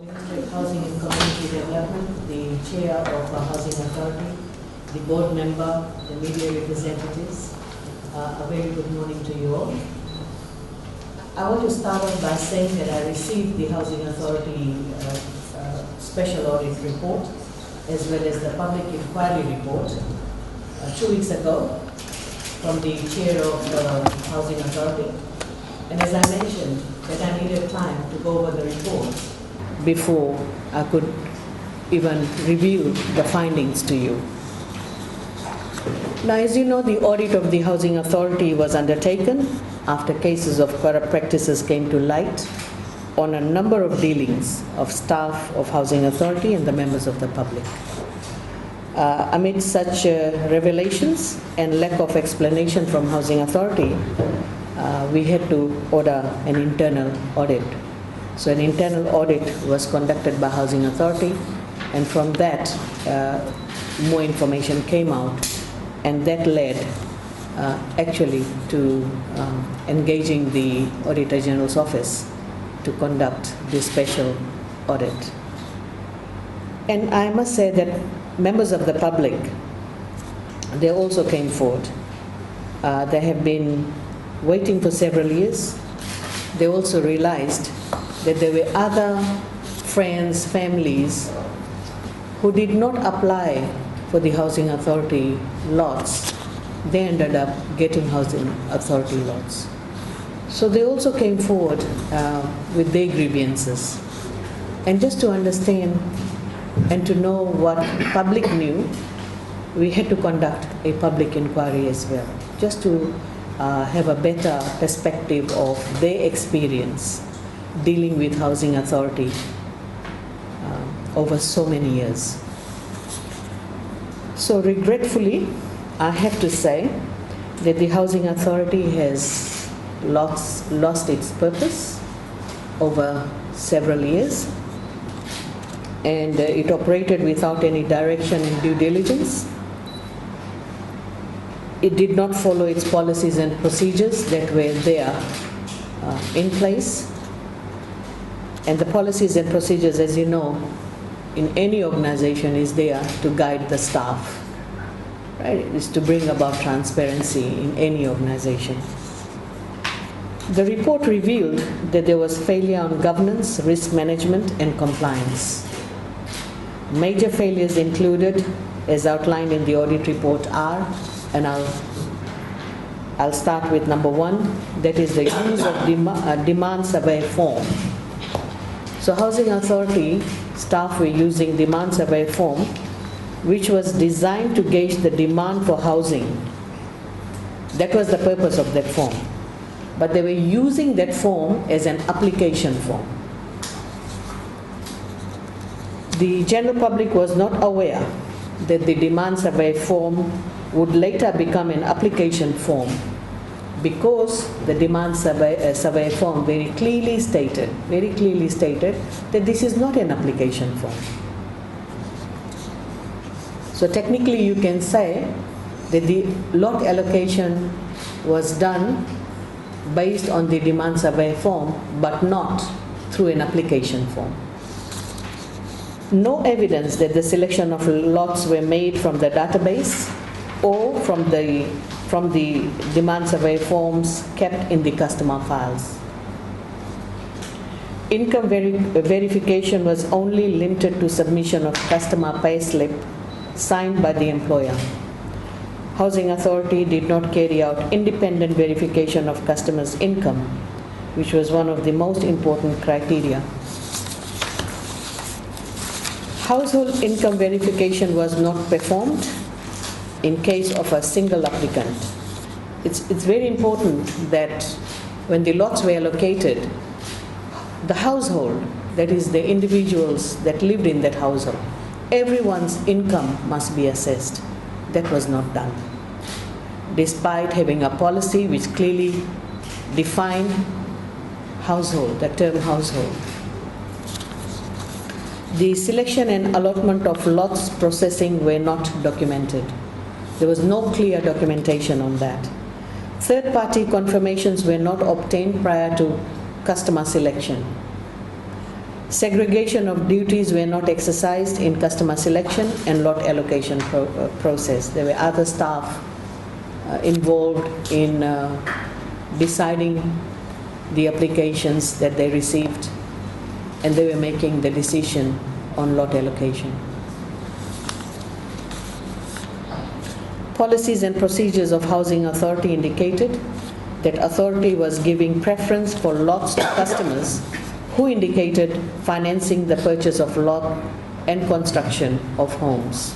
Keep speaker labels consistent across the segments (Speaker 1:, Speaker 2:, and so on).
Speaker 1: Ministry of Housing and Community Development, the Chair of the Housing Authority, the Board Member, the media representatives, a very good morning to you all. I want to start off by saying that I received the Housing Authority Special Audit Report as well as the Public Inquiry Report 2 weeks ago from the Chair of the Housing Authority. And as I mentioned, that I needed time to go over the report before I could even review the findings to you. Now, as you know, the audit of the Housing Authority was undertaken after cases of corrupt practices came to light on a number of dealings of staff of Housing Authority and the members of the public. Amid such revelations and lack of explanation from Housing Authority, we had to order an internal audit. So an internal audit was conducted by Housing Authority, and from that more information came out, and that led actually to engaging the Auditor General's office to conduct this special audit. And I must say that members of the public, they also came forward. They have been waiting for several years. They also realized that there were other friends, families who did not apply for the Housing Authority lots. They ended up getting Housing Authority lots. So they also came forward with their grievances. And just to understand and to know what public knew, we had to conduct a public inquiry as well, just to have a better perspective of their experience dealing with Housing Authority over so many years. So regretfully, I have to say that the Housing Authority has lost its purpose over several years, and it operated without any direction and due diligence. It did not follow its policies and procedures that were there in place. And the policies and procedures, as you know, in any organization is there to guide the staff, right? It is to bring about transparency in any organization. The report revealed that there was failure on governance, risk management, and compliance. Major failures included, as outlined in the audit report, are, and I'll start with number one, that is the use of demand survey form. So Housing Authority staff were using demand survey form, which was designed to gauge the demand for housing. That was the purpose of that form. But they were using that form as an application form. The general public was not aware that the demand survey form would later become an application form, because the demand survey form very clearly stated that this is not an application form. So technically you can say that the lot allocation was done based on the demand survey form, but not through an application form. No evidence that the selection of lots were made from the database or from the demand survey forms kept in the customer files. Income verification was only limited to submission of customer pay slip signed by the employer. Housing Authority did not carry out independent verification of customers' income, which was one of the most important criteria. Household income verification was not performed in case of a single applicant. It's very important that when the lots were allocated, the household, that is the individuals that lived in that household, everyone's income must be assessed. That was not done, despite having a policy which clearly defined household, the term household. The selection and allotment of lots processing were not documented. There was no clear documentation on that. Third-party confirmations were not obtained prior to customer selection. Segregation of duties were not exercised in customer selection and lot allocation process. There were other staff involved in deciding the applications that they received, and they were making the decision on lot allocation. Policies and procedures of Housing Authority indicated that authority was giving preference for lots to customers who indicated financing the purchase of lot and construction of homes.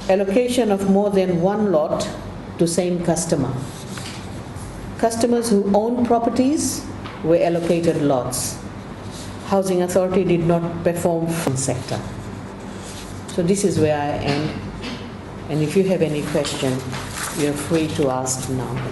Speaker 1: Allocation of more than one lot to same customer. Customers who own properties were allocated lots. Housing Authority did not perform from sector. So this is where I end. And if you have any question, you're free to ask now.